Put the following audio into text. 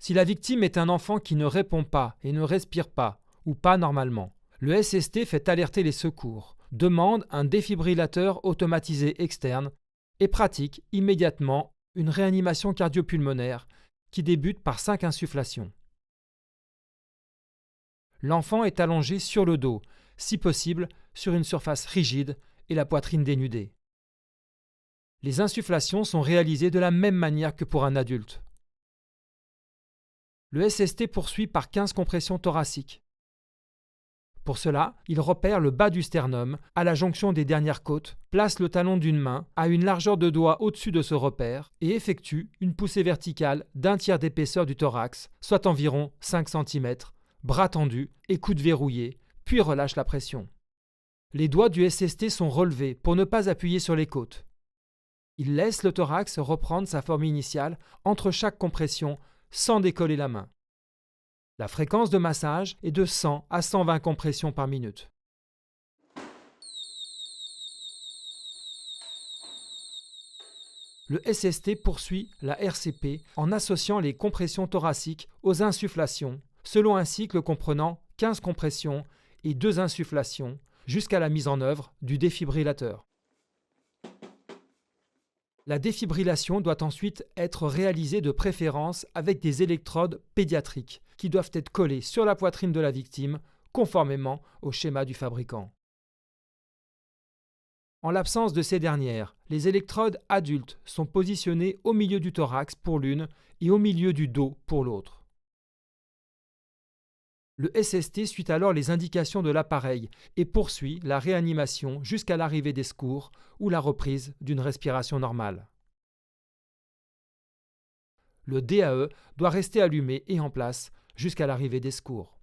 Si la victime est un enfant qui ne répond pas et ne respire pas, ou pas normalement, le SST fait alerter les secours, demande un défibrillateur automatisé externe et pratique immédiatement une réanimation cardio-pulmonaire qui débute par 5 insufflations. L'enfant est allongé sur le dos, si possible sur une surface rigide et la poitrine dénudée. Les insufflations sont réalisées de la même manière que pour un adulte. Le SST poursuit par 15 compressions thoraciques. Pour cela, il repère le bas du sternum, à la jonction des dernières côtes, place le talon d'une main à une largeur de doigt au-dessus de ce repère et effectue une poussée verticale d'1/3 d'épaisseur du thorax, soit environ 5 cm, bras tendus et coude verrouillé, puis relâche la pression. Les doigts du SST sont relevés pour ne pas appuyer sur les côtes. Il laisse le thorax reprendre sa forme initiale entre chaque compression sans décoller la main. La fréquence de massage est de 100 à 120 compressions par minute. Le SST poursuit la RCP en associant les compressions thoraciques aux insufflations, selon un cycle comprenant 15 compressions et 2 insufflations, jusqu'à la mise en œuvre du défibrillateur. La défibrillation doit ensuite être réalisée de préférence avec des électrodes pédiatriques qui doivent être collées sur la poitrine de la victime conformément au schéma du fabricant. En l'absence de ces dernières, les électrodes adultes sont positionnées au milieu du thorax pour l'une et au milieu du dos pour l'autre. Le SST suit alors les indications de l'appareil et poursuit la réanimation jusqu'à l'arrivée des secours ou la reprise d'une respiration normale. Le DAE doit rester allumé et en place jusqu'à l'arrivée des secours.